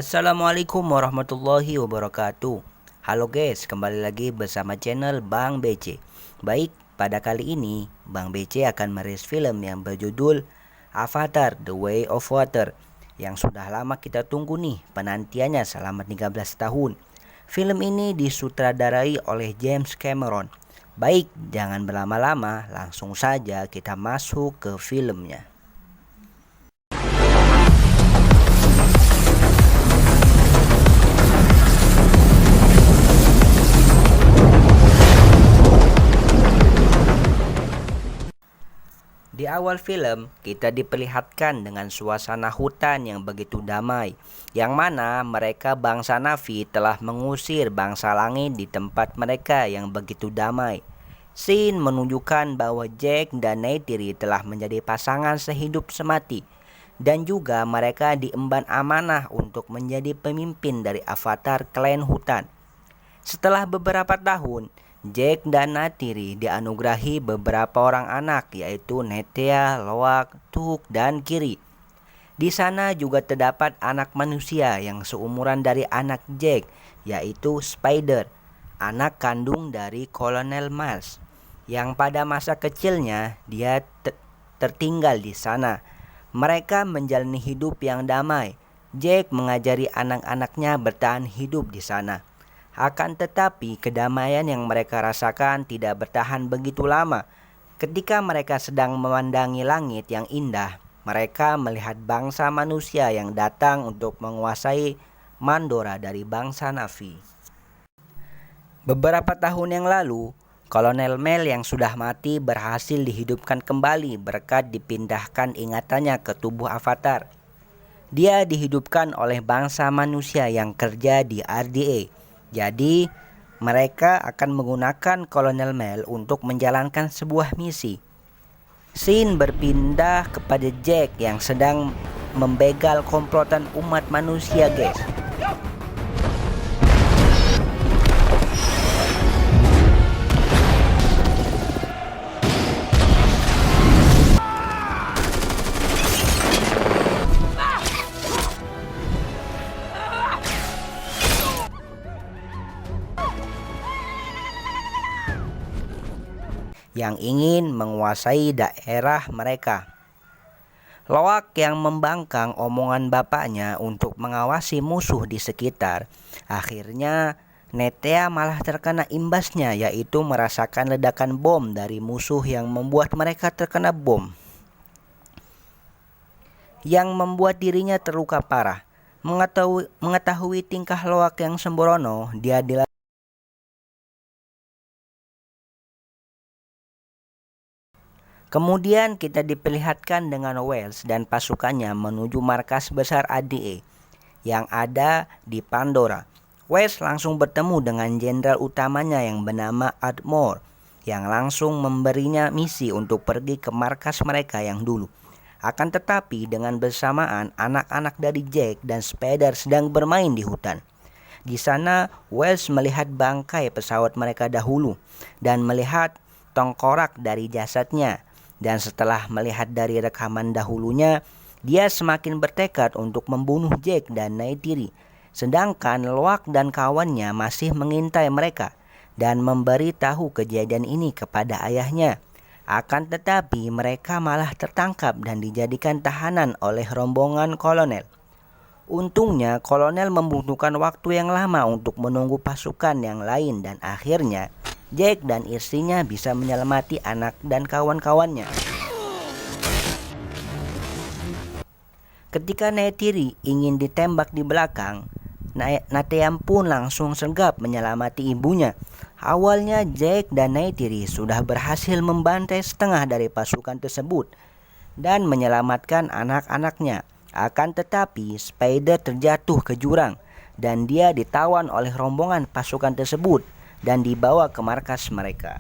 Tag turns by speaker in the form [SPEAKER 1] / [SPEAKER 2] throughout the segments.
[SPEAKER 1] Assalamualaikum warahmatullahi wabarakatuh. Halo guys, kembali lagi bersama channel Bang BC. Baik, pada kali ini Bang BC akan merilis film yang berjudul Avatar The Way of Water, yang sudah lama kita tunggu nih penantiannya selama 13 tahun. Film ini disutradarai oleh James Cameron. Baik, jangan berlama-lama, langsung saja kita masuk ke filmnya. Di awal film, kita diperlihatkan dengan suasana hutan yang begitu damai, yang mana mereka bangsa Na'vi telah mengusir bangsa langit di tempat mereka yang begitu damai. Scene menunjukkan bahwa Jack dan Neytiri telah menjadi pasangan sehidup semati, dan juga mereka diemban amanah untuk menjadi pemimpin dari Avatar Klan Hutan. Setelah beberapa tahun, Jack dan Neytiri dianugerahi beberapa orang anak, yaitu Nethea, Loak, Tuk, dan Kiri. Di sana juga terdapat anak manusia yang seumuran dari anak Jack, yaitu Spider, anak kandung dari Kolonel Miles, yang pada masa kecilnya dia tertinggal di sana. Mereka menjalani hidup yang damai. Jack mengajari anak-anaknya bertahan hidup di sana. Akan tetapi kedamaian yang mereka rasakan tidak bertahan begitu lama. Ketika mereka sedang memandangi langit yang indah, mereka melihat bangsa manusia yang datang untuk menguasai Mandora dari bangsa Na'vi. Beberapa tahun yang lalu, Kolonel Mel yang sudah mati berhasil dihidupkan kembali berkat dipindahkan ingatannya ke tubuh Avatar. Dia dihidupkan oleh bangsa manusia yang kerja di RDA. Jadi, mereka akan menggunakan Kolonel Mel untuk menjalankan sebuah misi. Scene berpindah kepada Jack yang sedang membegal komplotan umat manusia, guys. Yang ingin menguasai daerah mereka. Loak yang membangkang omongan bapaknya untuk mengawasi musuh di sekitar. Akhirnya Nethea malah terkena imbasnya, yaitu merasakan ledakan bom dari musuh yang membuat mereka terkena bom, yang membuat dirinya terluka parah. Mengetahui tingkah Loak yang sembrono, dia Kemudian kita diperlihatkan dengan Wells dan pasukannya menuju markas besar ADA yang ada di Pandora. Wells langsung bertemu dengan jenderal utamanya yang bernama Ardmore, yang langsung memberinya misi untuk pergi ke markas mereka yang dulu. Akan tetapi dengan bersamaan anak-anak dari Jack dan Spider sedang bermain di hutan. Di sana Wells melihat bangkai pesawat mereka dahulu dan melihat tengkorak dari jasadnya. Dan setelah melihat dari rekaman dahulunya, dia semakin bertekad untuk membunuh Jack dan Neytiri. Sedangkan Loak dan kawannya masih mengintai mereka dan memberi tahu kejadian ini kepada ayahnya. Akan tetapi mereka malah tertangkap dan dijadikan tahanan oleh rombongan kolonel. Untungnya kolonel membutuhkan waktu yang lama untuk menunggu pasukan yang lain dan akhirnya Jack dan istrinya bisa menyelamati anak dan kawan-kawannya. Ketika Neytiri ingin ditembak di belakang, Nethea pun langsung sergap menyelamati ibunya. Awalnya Jack dan Neytiri sudah berhasil membantai setengah dari pasukan tersebut dan menyelamatkan anak-anaknya. Akan tetapi Spider terjatuh ke jurang dan dia ditawan oleh rombongan pasukan tersebut dan dibawa ke markas mereka.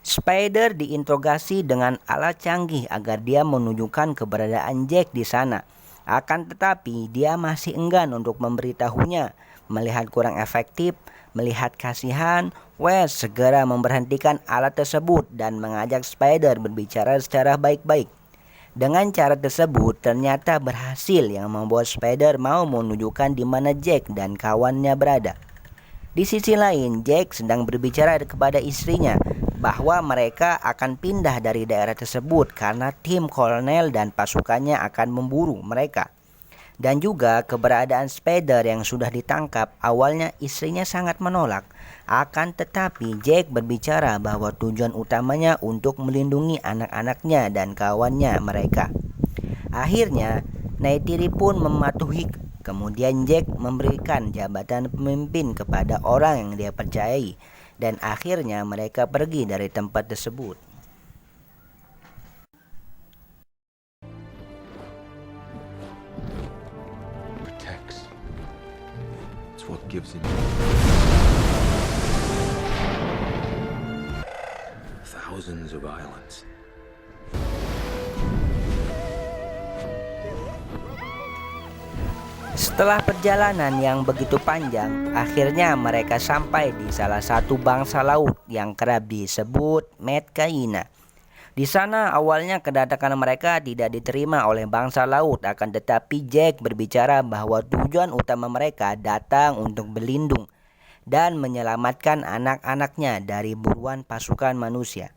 [SPEAKER 1] Spider diinterogasi dengan alat canggih agar dia menunjukkan keberadaan Jack di sana. Akan tetapi dia masih enggan untuk memberitahunya. Melihat kurang efektif, melihat kasihan, Wes segera memberhentikan alat tersebut dan mengajak Spider berbicara secara baik-baik. Dengan cara tersebut ternyata berhasil yang membuat Spider mau menunjukkan di mana Jack dan kawannya berada. Di sisi lain, Jack sedang berbicara kepada istrinya bahwa mereka akan pindah dari daerah tersebut karena tim kolonel dan pasukannya akan memburu mereka. Dan juga keberadaan Spider yang sudah ditangkap, awalnya istrinya sangat menolak. Akan tetapi Jack berbicara bahwa tujuan utamanya untuk melindungi anak-anaknya dan kawannya mereka. Akhirnya, Neytiri pun mematuhi. Kemudian Jack memberikan jabatan pemimpin kepada orang yang dia percayai. Dan akhirnya mereka pergi dari tempat tersebut.
[SPEAKER 2] Protects. It's what gives it thousands of islands.
[SPEAKER 1] Setelah perjalanan yang begitu panjang, akhirnya mereka sampai di salah satu bangsa laut yang kerap disebut Medcaina. Di sana awalnya kedatangan mereka tidak diterima oleh bangsa laut, akan tetapi Jack berbicara bahwa tujuan utama mereka datang untuk berlindung dan menyelamatkan anak-anaknya dari buruan pasukan manusia.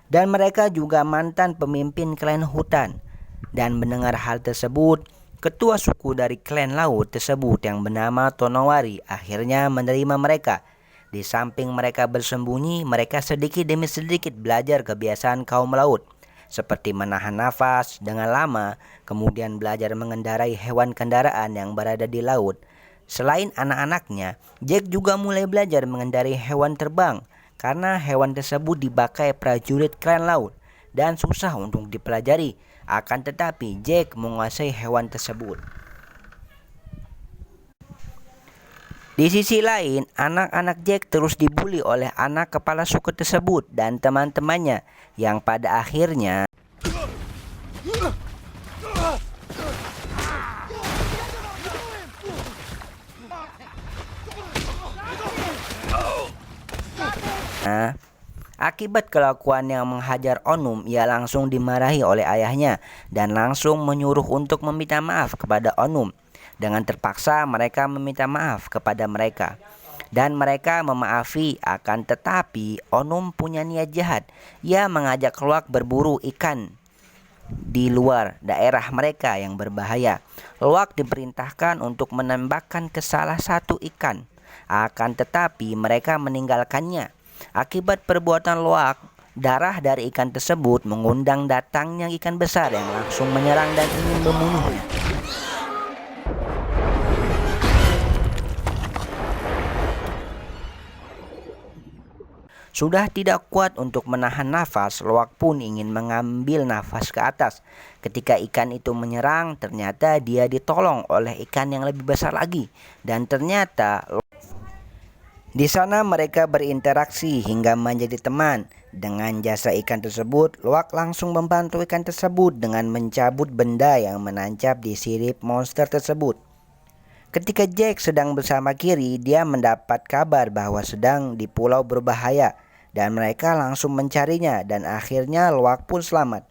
[SPEAKER 1] Dan mereka juga mantan pemimpin klan hutan. Dan mendengar hal tersebut, ketua suku dari klan laut tersebut yang bernama Tonowari akhirnya menerima mereka. Di samping mereka bersembunyi, mereka sedikit demi sedikit belajar kebiasaan kaum laut, seperti menahan nafas dengan lama, kemudian belajar mengendarai hewan kendaraan yang berada di laut. Selain anak-anaknya, Jack juga mulai belajar mengendarai hewan terbang, karena hewan tersebut dipakai prajurit klan laut dan susah untuk dipelajari. Akan tetapi Jack menguasai hewan tersebut. Di sisi lain, anak-anak Jack terus dibuli oleh anak kepala suku tersebut dan teman-temannya yang pada akhirnya akibat kelakuan yang menghajar Onum, ia langsung dimarahi oleh ayahnya dan langsung menyuruh untuk meminta maaf kepada Onum. Dengan terpaksa mereka meminta maaf kepada mereka dan mereka memaafi, akan tetapi Onum punya niat jahat. Ia mengajak Loak berburu ikan di luar daerah mereka yang berbahaya. Loak diperintahkan untuk menembakkan ke salah satu ikan, akan tetapi mereka meninggalkannya. Akibat perbuatan Loak, darah dari ikan tersebut mengundang datangnya ikan besar yang langsung menyerang dan ingin membunuhnya. Sudah tidak kuat untuk menahan nafas, Loak pun ingin mengambil nafas ke atas. Ketika ikan itu menyerang, ternyata dia ditolong oleh ikan yang lebih besar lagi. Dan ternyata di sana mereka berinteraksi hingga menjadi teman. Dengan jasa ikan tersebut, Loak langsung membantu ikan tersebut dengan mencabut benda yang menancap di sirip monster tersebut. Ketika Jack sedang bersama Kiri, dia mendapat kabar bahwa sedang di pulau berbahaya dan mereka langsung mencarinya dan akhirnya Loak pun selamat.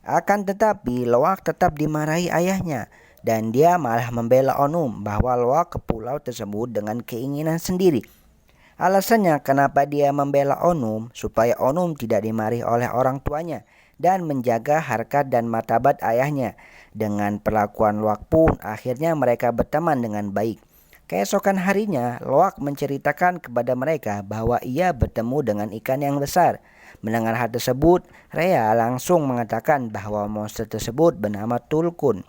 [SPEAKER 1] Akan tetapi Loak tetap dimarahi ayahnya dan dia malah membela Onum bahwa Loak ke pulau tersebut dengan keinginan sendiri. Alasannya kenapa dia membela Onum supaya Onum tidak dimarahi oleh orang tuanya dan menjaga harkat dan martabat ayahnya. Dengan perlakuan Loak pun akhirnya mereka berteman dengan baik. Keesokan harinya, Loak menceritakan kepada mereka bahwa ia bertemu dengan ikan yang besar. Mendengar hal tersebut, Rhea langsung mengatakan bahwa monster tersebut bernama Tulkun.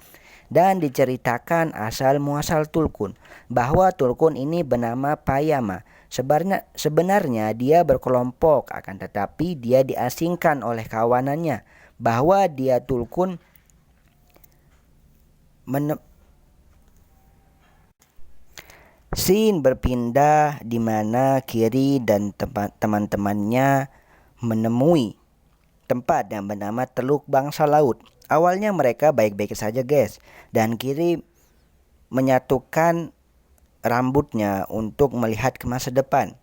[SPEAKER 1] Dan diceritakan asal muasal Tulkun, bahwa Tulkun ini bernama Payama. Sebenarnya dia berkelompok, akan tetapi dia diasingkan oleh kawanannya, bahwa dia Tulkun Scene berpindah di mana Kiri dan teman-temannya menemui tempat yang bernama Teluk Bangsa Laut. Awalnya mereka baik-baik saja guys, dan Kiri menyatukan rambutnya untuk melihat ke masa depan.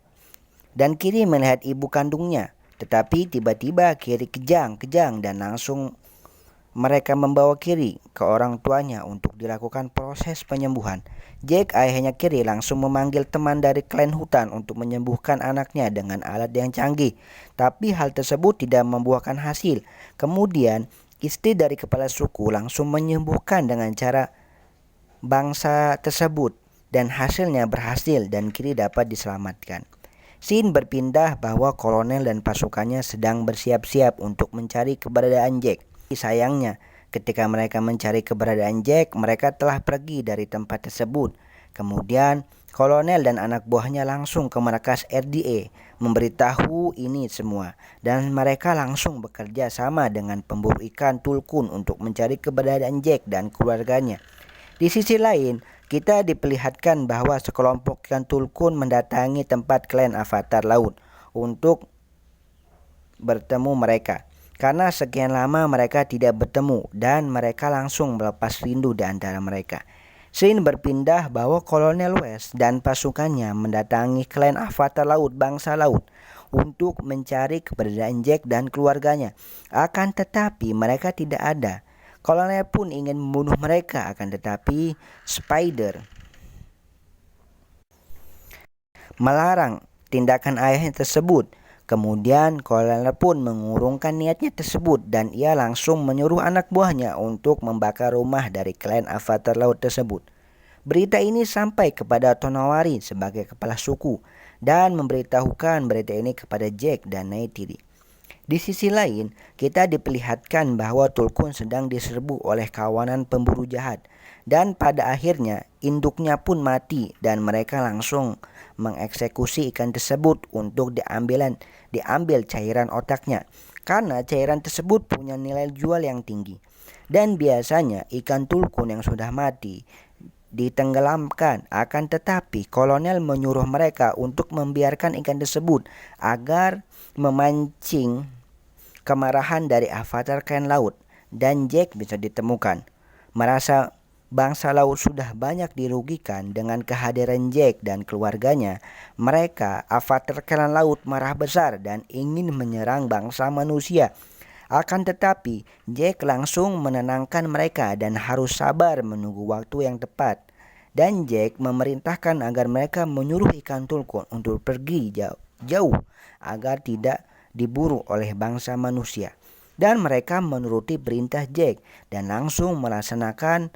[SPEAKER 1] Dan Kiri melihat ibu kandungnya, tetapi tiba-tiba Kiri kejang dan langsung mereka membawa Kiri ke orang tuanya untuk dilakukan proses penyembuhan. Jack, ayahnya Kiri, langsung memanggil teman dari klan hutan untuk menyembuhkan anaknya dengan alat yang canggih. Tapi hal tersebut tidak membuahkan hasil. Kemudian, istri dari kepala suku langsung menyembuhkan dengan cara bangsa tersebut dan hasilnya berhasil dan Kiri dapat diselamatkan. Scene berpindah bahwa kolonel dan pasukannya sedang bersiap-siap untuk mencari keberadaan Jack. Sayangnya, ketika mereka mencari keberadaan Jack, mereka telah pergi dari tempat tersebut. Kemudian, kolonel dan anak buahnya langsung ke markas RDA memberitahu ini semua, dan mereka langsung bekerja sama dengan pemburu ikan Tulkun untuk mencari keberadaan Jack dan keluarganya. Di sisi lain, kita diperlihatkan bahwa sekelompok ikan Tulkun mendatangi tempat klan Avatar Laut untuk bertemu mereka. Karena sekian lama mereka tidak bertemu dan mereka langsung melepas rindu di antara mereka. Scene berpindah bahwa Kolonel West dan pasukannya mendatangi klan Avatar Laut bangsa laut untuk mencari keberadaan Jack dan keluarganya. Akan tetapi mereka tidak ada. Kolonel pun ingin membunuh mereka, akan tetapi Spider melarang tindakan ayahnya tersebut. Kemudian kolonel pun mengurungkan niatnya tersebut dan ia langsung menyuruh anak buahnya untuk membakar rumah dari klan Avatar Laut tersebut. Berita ini sampai kepada Tonowari sebagai kepala suku dan memberitahukan berita ini kepada Jack dan Neytiri. Di sisi lain, kita diperlihatkan bahwa Tulkun sedang diserbu oleh kawanan pemburu jahat dan pada akhirnya induknya pun mati dan mereka langsung mengeksekusi ikan tersebut untuk diambil cairan otaknya karena cairan tersebut punya nilai jual yang tinggi. Dan biasanya ikan Tulkun yang sudah mati ditenggelamkan, akan tetapi kolonel menyuruh mereka untuk membiarkan ikan tersebut agar memancing kemarahan dari Avatar Klan Laut dan Jack bisa ditemukan. Merasa bangsa laut sudah banyak dirugikan dengan kehadiran Jack dan keluarganya, mereka Avatar Klan Laut marah besar dan ingin menyerang bangsa manusia. Akan tetapi Jack langsung menenangkan mereka dan harus sabar menunggu waktu yang tepat. Dan Jack memerintahkan agar mereka menyuruh ikan Tulkun untuk pergi jauh agar tidak diburu oleh bangsa manusia. Dan mereka menuruti perintah Jack dan langsung melaksanakan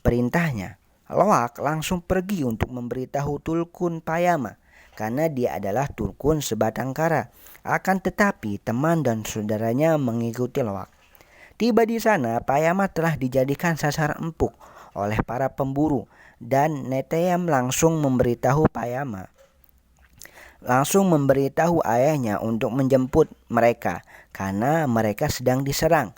[SPEAKER 1] perintahnya. Loak langsung pergi untuk memberitahu Tulkun Payama karena dia adalah Tulkun sebatang kara. Akan tetapi teman dan saudaranya mengikuti Loak. Tiba di sana, Payama telah dijadikan sasaran empuk oleh para pemburu dan Neteyam langsung memberitahu ayahnya untuk menjemput mereka karena mereka sedang diserang.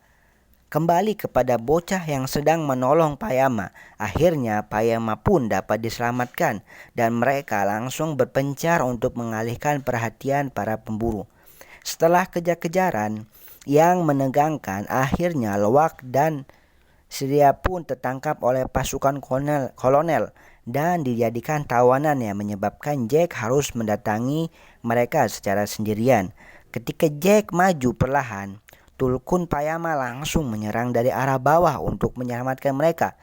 [SPEAKER 1] Kembali kepada bocah yang sedang menolong Payama. Akhirnya Payama pun dapat diselamatkan dan mereka langsung berpencar untuk mengalihkan perhatian para pemburu. Setelah kejar-kejaran yang menegangkan, akhirnya Loak dan Syria pun tertangkap oleh pasukan kolonel dan dijadikan tawanan yang menyebabkan Jack harus mendatangi mereka secara sendirian. Ketika Jack maju perlahan, Tulkun Payama langsung menyerang dari arah bawah untuk menyelamatkan mereka.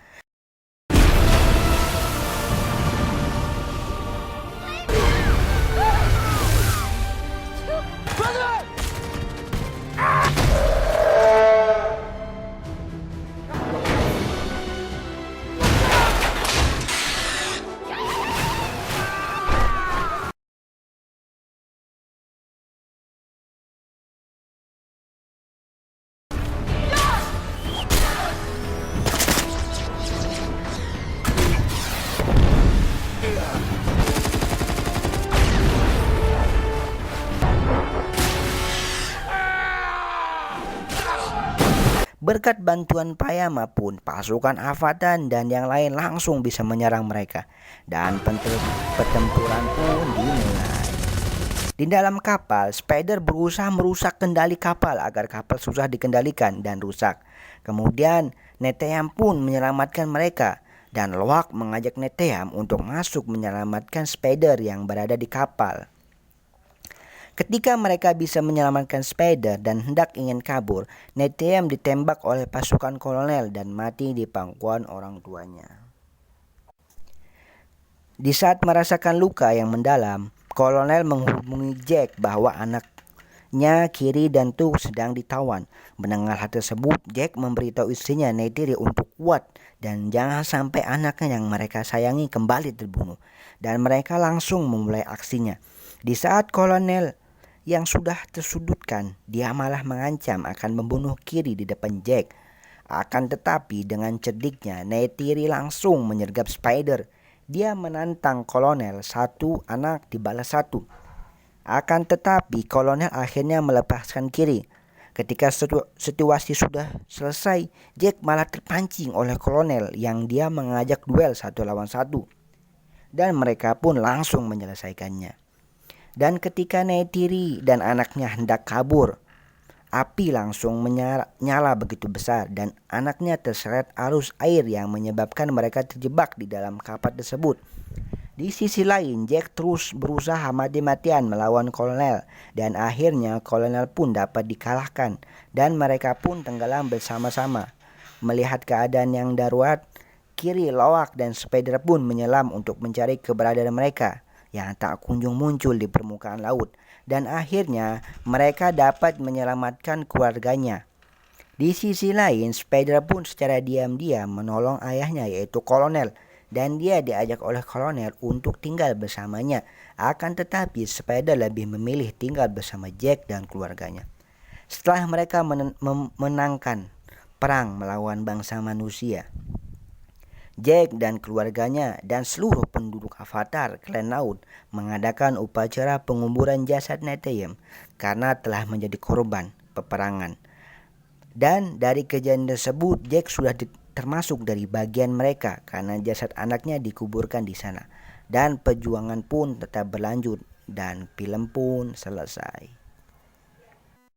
[SPEAKER 1] Berkat bantuan Payama pun, pasukan Avatar dan yang lain langsung bisa menyerang mereka. Dan pertempuran pun dimulai. Di dalam kapal, Spider berusaha merusak kendali kapal agar kapal susah dikendalikan dan rusak. Kemudian, Neteyam pun menyelamatkan mereka. Dan Loak mengajak Neteyam untuk masuk menyelamatkan Spider yang berada di kapal. Ketika mereka bisa menyelamatkan Spider dan hendak ingin kabur, Neteyam ditembak oleh pasukan kolonel dan mati di pangkuan orang tuanya. Di saat merasakan luka yang mendalam, kolonel menghubungi Jack bahwa anaknya Kiri dan Tu sedang ditawan. Mendengar hal tersebut, Jack memberitahu istrinya Neytiri untuk kuat dan jangan sampai anaknya yang mereka sayangi kembali terbunuh. Dan mereka langsung memulai aksinya. Di saat kolonel yang sudah tersudutkan, dia malah mengancam akan membunuh Kiri di depan Jack. Akan tetapi dengan cerdiknya, Neytiri langsung menyergap Spider. Dia menantang kolonel, satu anak dibalas satu. Akan tetapi kolonel akhirnya melepaskan Kiri. Ketika situasi sudah selesai, Jack malah terpancing oleh kolonel yang dia mengajak duel 1 lawan 1. Dan mereka pun langsung menyelesaikannya. Dan ketika Neytiri dan anaknya hendak kabur, api langsung menyala begitu besar dan anaknya terseret arus air yang menyebabkan mereka terjebak di dalam kapal tersebut. Di sisi lain, Jack terus berusaha mati-matian melawan kolonel dan akhirnya kolonel pun dapat dikalahkan dan mereka pun tenggelam bersama-sama. Melihat keadaan yang darurat, Kiri, Loak, dan Spider pun menyelam untuk mencari keberadaan mereka yang tak kunjung muncul di permukaan laut, dan akhirnya mereka dapat menyelamatkan keluarganya. Di sisi lain, Spider pun secara diam-diam menolong ayahnya yaitu kolonel, dan dia diajak oleh kolonel untuk tinggal bersamanya. Akan tetapi Spider lebih memilih tinggal bersama Jack dan keluarganya. Setelah mereka memenangkan perang melawan bangsa manusia, Jack dan keluarganya dan seluruh penduduk Avatar Klan Laut mengadakan upacara penguburan jasad Neteyam karena telah menjadi korban peperangan. Dan dari kejadian tersebut, Jack sudah termasuk dari bagian mereka karena jasad anaknya dikuburkan di sana. Dan perjuangan pun tetap berlanjut dan film pun selesai.